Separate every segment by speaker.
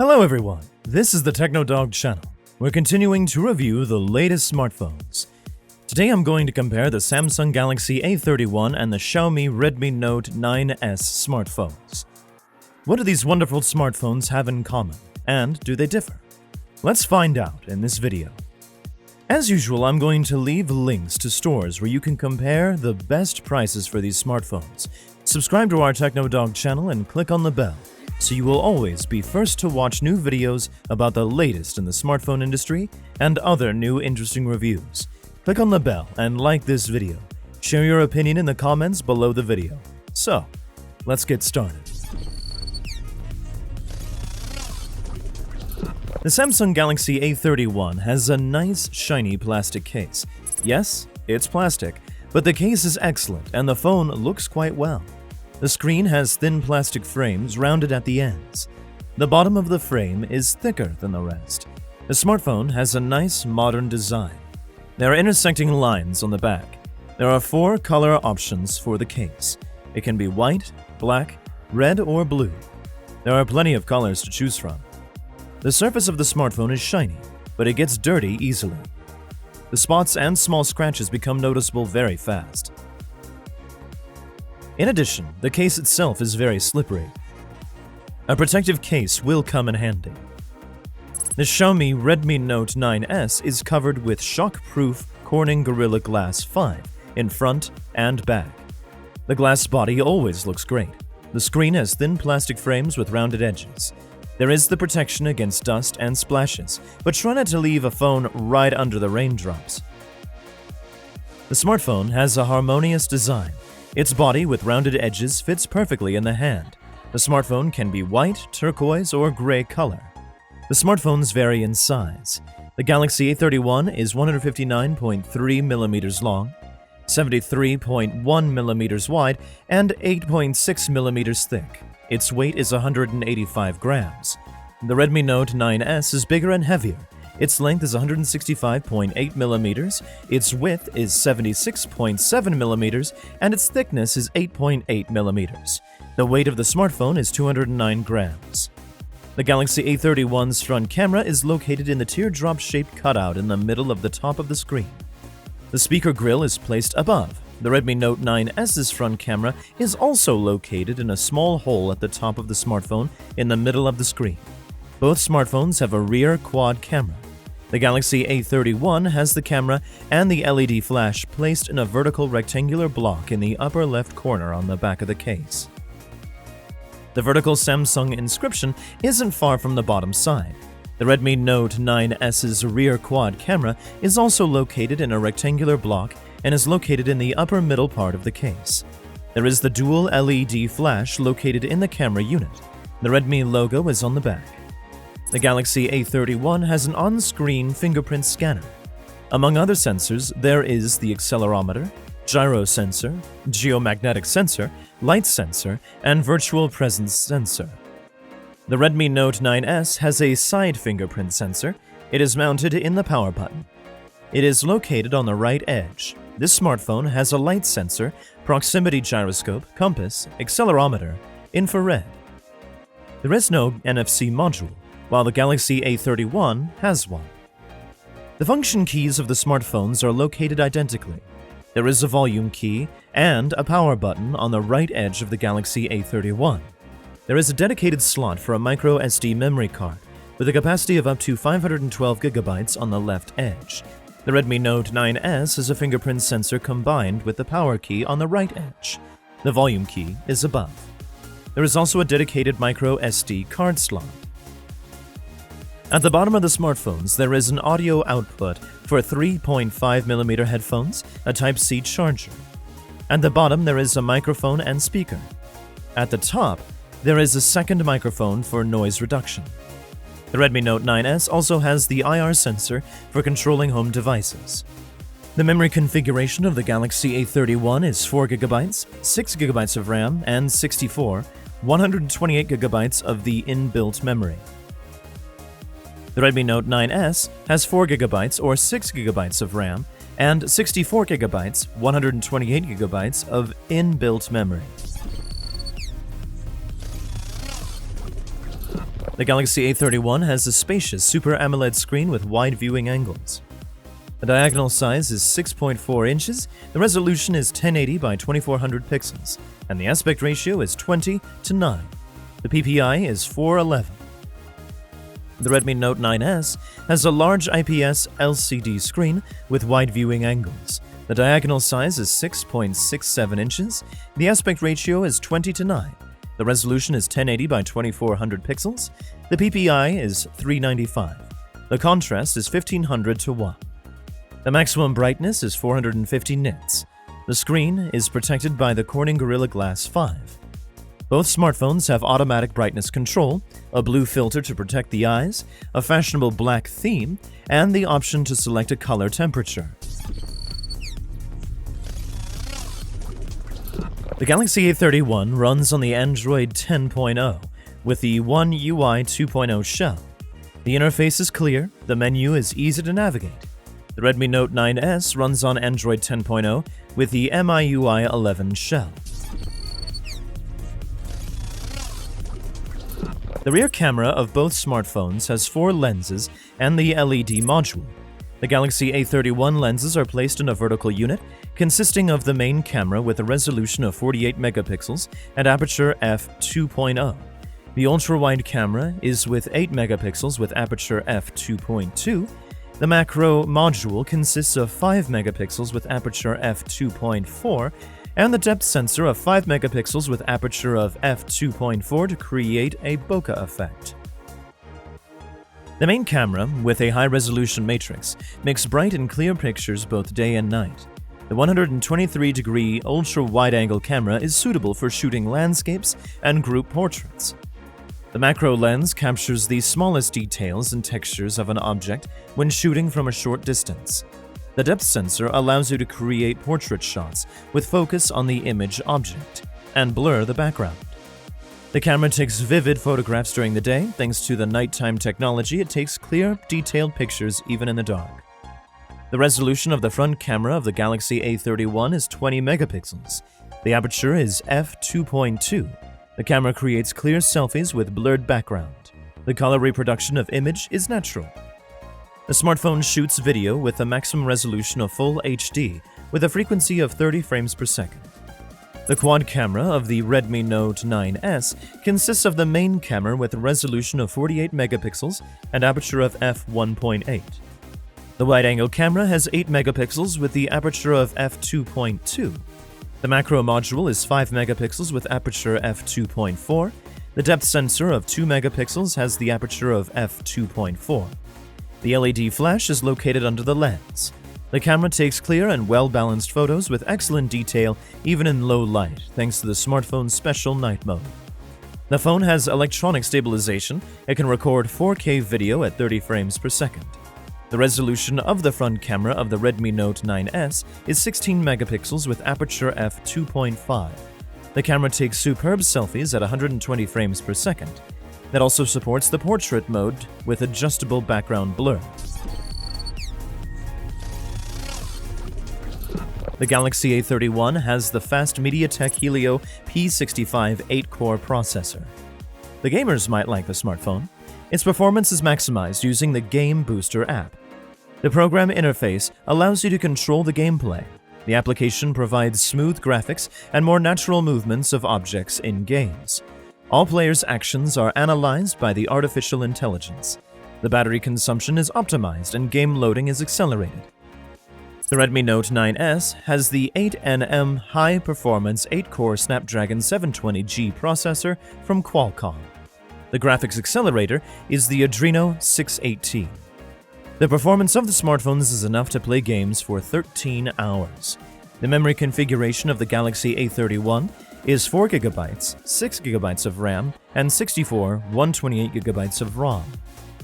Speaker 1: Hello everyone, this is the TechnoDog channel. We're continuing to review the latest smartphones. Today I'm going to compare the Samsung Galaxy A31 and the Xiaomi Redmi Note 9s smartphones. What do these wonderful smartphones have in common, and do they differ? Let's find out in this video. As usual, I'm going to leave links to stores where you can compare the best prices for these smartphones. Subscribe to our TechnoDog channel and click on the bell, so you will always be first to watch new videos about the latest in the smartphone industry and other new interesting reviews. Click on the bell and like this video. Share your opinion in the comments below the video. So, let's get started. The Samsung Galaxy A31 has a nice, shiny plastic case. Yes, it's plastic, but the case is excellent and the phone looks quite well. The screen has thin plastic frames rounded at the ends. The bottom of the frame is thicker than the rest. The smartphone has a nice, modern design. There are intersecting lines on the back. There are 4 color options for the case. It can be white, black, red, or blue. There are plenty of colors to choose from. The surface of the smartphone is shiny, but it gets dirty easily. The spots and small scratches become noticeable very fast. In addition, the case itself is very slippery. A protective case will come in handy. The Xiaomi Redmi Note 9s is covered with shock-proof Corning Gorilla Glass 5 in front and back. The glass body always looks great. The screen has thin plastic frames with rounded edges. There is the protection against dust and splashes, but try not to leave a phone right under the raindrops. The smartphone has a harmonious design. Its body with rounded edges fits perfectly in the hand. The smartphone can be white, turquoise, or gray color. The smartphones vary in size. The Galaxy A31 is 159.3mm long, 73.1mm wide, and 8.6mm thick. Its weight is 185 grams. The Redmi Note 9s is bigger and heavier. Its length is 165.8mm, its width is 76.7mm, and its thickness is 8.8mm. The weight of the smartphone is 209 grams. The Galaxy A31's front camera is located in the teardrop-shaped cutout in the middle of the top of the screen. The speaker grille is placed above. The Redmi Note 9s's front camera is also located in a small hole at the top of the smartphone in the middle of the screen. Both smartphones have a rear quad camera. The Galaxy A31 has the camera and the LED flash placed in a vertical rectangular block in the upper left corner on the back of the case. The vertical Samsung inscription isn't far from the bottom side. The Redmi Note 9s's rear quad camera is also located in a rectangular block and is located in the upper middle part of the case. There is the dual LED flash located in the camera unit. The Redmi logo is on the back. The Galaxy A31 has an on-screen fingerprint scanner. Among other sensors, there is the accelerometer, gyro sensor, geomagnetic sensor, light sensor, and virtual presence sensor. The Redmi Note 9s has a side fingerprint sensor. It is mounted in the power button. It is located on the right edge. This smartphone has a light sensor, proximity gyroscope, compass, accelerometer, infrared. There is no NFC module, while the Galaxy A31 has one. The function keys of the smartphones are located identically. There is a volume key and a power button on the right edge of the Galaxy A31. There is a dedicated slot for a micro SD memory card with a capacity of up to 512 GB on the left edge. The Redmi Note 9s has a fingerprint sensor combined with the power key on the right edge. The volume key is above. There is also a dedicated micro SD card slot. At the bottom of the smartphones, there is an audio output for 3.5mm headphones, a Type-C charger. At the bottom, there is a microphone and speaker. At the top, there is a second microphone for noise reduction. The Redmi Note 9s also has the IR sensor for controlling home devices. The memory configuration of the Galaxy A31 is 4GB, 6GB of RAM, and 128GB of the inbuilt memory. The Redmi Note 9s has 4GB or 6GB of RAM and 64GB, 128GB of inbuilt memory. The Galaxy A31 has a spacious Super AMOLED screen with wide viewing angles. The diagonal size is 6.4 inches, the resolution is 1080 by 2400 pixels, and the aspect ratio is 20:9. The PPI is 411. The Redmi Note 9S has a large IPS LCD screen with wide viewing angles. The diagonal size is 6.67 inches, the aspect ratio is 20:9. The resolution is 1080 by 2400 pixels, the PPI is 395. The contrast is 1500:1. The maximum brightness is 450 nits. The screen is protected by the Corning Gorilla Glass 5. Both smartphones have automatic brightness control, a blue filter to protect the eyes, a fashionable black theme, and the option to select a color temperature. The Galaxy A31 runs on the Android 10.0 with the One UI 2.0 shell. The interface is clear, the menu is easy to navigate. The Redmi Note 9S runs on Android 10.0 with the MIUI 11 shell. The rear camera of both smartphones has 4 lenses and the LED module. The Galaxy A31 lenses are placed in a vertical unit consisting of the main camera with a resolution of 48 megapixels and aperture f2.0. The ultra-wide camera is with 8 megapixels with aperture f2.2. The macro module consists of 5 megapixels with aperture f2.4 and the depth sensor of 5 megapixels with aperture of f2.4 to create a bokeh effect. The main camera, with a high-resolution matrix, makes bright and clear pictures both day and night. The 123-degree ultra-wide-angle camera is suitable for shooting landscapes and group portraits. The macro lens captures the smallest details and textures of an object when shooting from a short distance. The depth sensor allows you to create portrait shots with focus on the image object and blur the background. The camera takes vivid photographs during the day. Thanks to the nighttime technology, it takes clear, detailed pictures even in the dark. The resolution of the front camera of the Galaxy A31 is 20 megapixels. The aperture is f2.2. The camera creates clear selfies with blurred background. The color reproduction of image is natural. The smartphone shoots video with a maximum resolution of Full HD with a frequency of 30 frames per second. The quad camera of the Redmi Note 9S consists of the main camera with a resolution of 48 megapixels and aperture of f1.8. The wide-angle camera has 8 megapixels with the aperture of f2.2. The macro module is 5 megapixels with aperture f2.4. The depth sensor of 2 megapixels has the aperture of f2.4. The LED flash is located under the lens. The camera takes clear and well-balanced photos with excellent detail even in low light thanks to the smartphone's special night mode. The phone has electronic stabilization. It can record 4K video at 30 frames per second. The resolution of the front camera of the Redmi Note 9S is 16 megapixels with aperture f2.5. The camera takes superb selfies at 120 frames per second. It also supports the portrait mode with adjustable background blur. The Galaxy A31 has the fast MediaTek Helio P65 8-core processor. The gamers might like the smartphone. Its performance is maximized using the Game Booster app. The program interface allows you to control the gameplay. The application provides smooth graphics and more natural movements of objects in games. All players' actions are analyzed by the artificial intelligence. The battery consumption is optimized and game loading is accelerated. The Redmi Note 9S has the 8nm high-performance 8-core Snapdragon 720G processor from Qualcomm. The graphics accelerator is the Adreno 680. The performance of the smartphones is enough to play games for 13 hours. The memory configuration of the Galaxy A31 is 4GB, 6GB of RAM, and 64 128GB of ROM.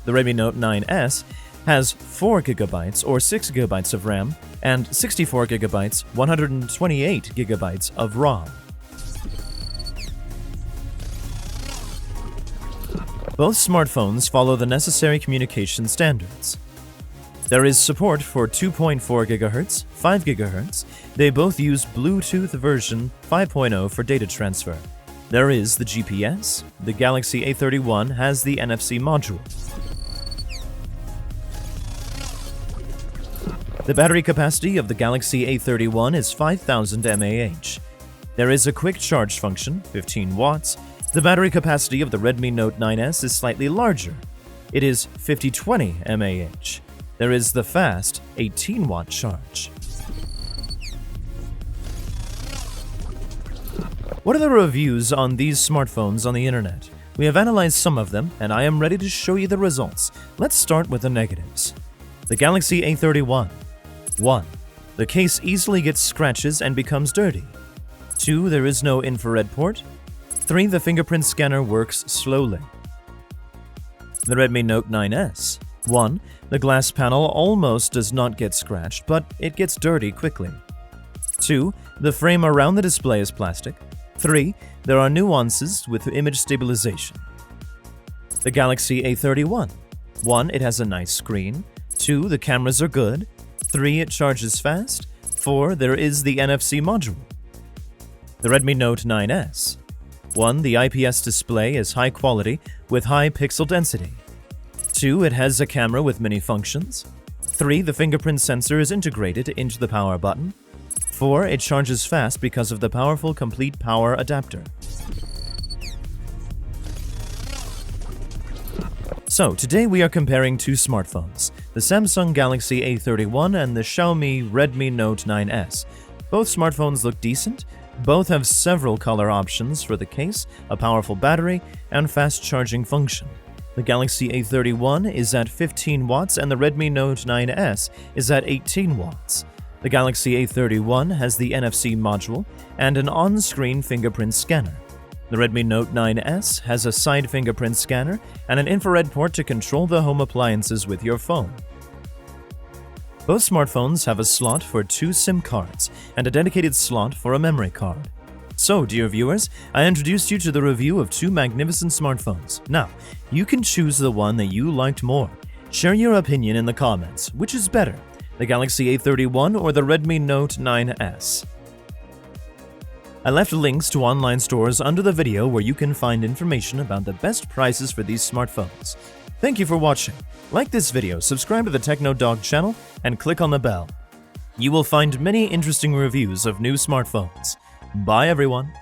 Speaker 1: The Redmi Note 9S has 4GB or 6GB of RAM and 64GB, 128GB of ROM. Both smartphones follow the necessary communication standards. There is support for 2.4 GHz, 5 GHz. They both use Bluetooth version 5.0 for data transfer. There is the GPS. The Galaxy A31 has the NFC module. The battery capacity of the Galaxy A31 is 5000 mAh. There is a quick charge function, 15 watts. The battery capacity of the Redmi Note 9S is slightly larger. It is 5020 mAh. There is the fast 18-watt charge. What are the reviews on these smartphones on the internet? We have analyzed some of them, and I am ready to show you the results. Let's start with the negatives. The Galaxy A31. 1. The case easily gets scratches and becomes dirty. 2. There is no infrared port. 3. The fingerprint scanner works slowly. The Redmi Note 9S. 1. The glass panel almost does not get scratched, but it gets dirty quickly. 2. The frame around the display is plastic. 3. There are nuances with image stabilization. The Galaxy A31. 1. It has a nice screen. 2. The cameras are good. 3. It charges fast. 4. There is the NFC module. The Redmi Note 9S. 1. The IPS display is high quality with high pixel density. 2. It has a camera with many functions. 3. The fingerprint sensor is integrated into the power button. 4. It charges fast because of the powerful complete power adapter. So, today we are comparing two smartphones, the Samsung Galaxy A31 and the Xiaomi Redmi Note 9S. Both smartphones look decent. Both have several color options for the case, a powerful battery, and fast charging function. The Galaxy A31 is at 15 watts and the Redmi Note 9S is at 18 watts. The Galaxy A31 has the NFC module and an on-screen fingerprint scanner. The Redmi Note 9S has a side fingerprint scanner and an infrared port to control the home appliances with your phone. Both smartphones have a slot for 2 SIM cards and a dedicated slot for a memory card. So, dear viewers, I introduced you to the review of two magnificent smartphones. Now, you can choose the one that you liked more. Share your opinion in the comments. Which is better, the Galaxy A31 or the Redmi Note 9S? I left links to online stores under the video where you can find information about the best prices for these smartphones. Thank you for watching. Like this video, subscribe to the Techno Dog channel, and click on the bell. You will find many interesting reviews of new smartphones. Bye everyone!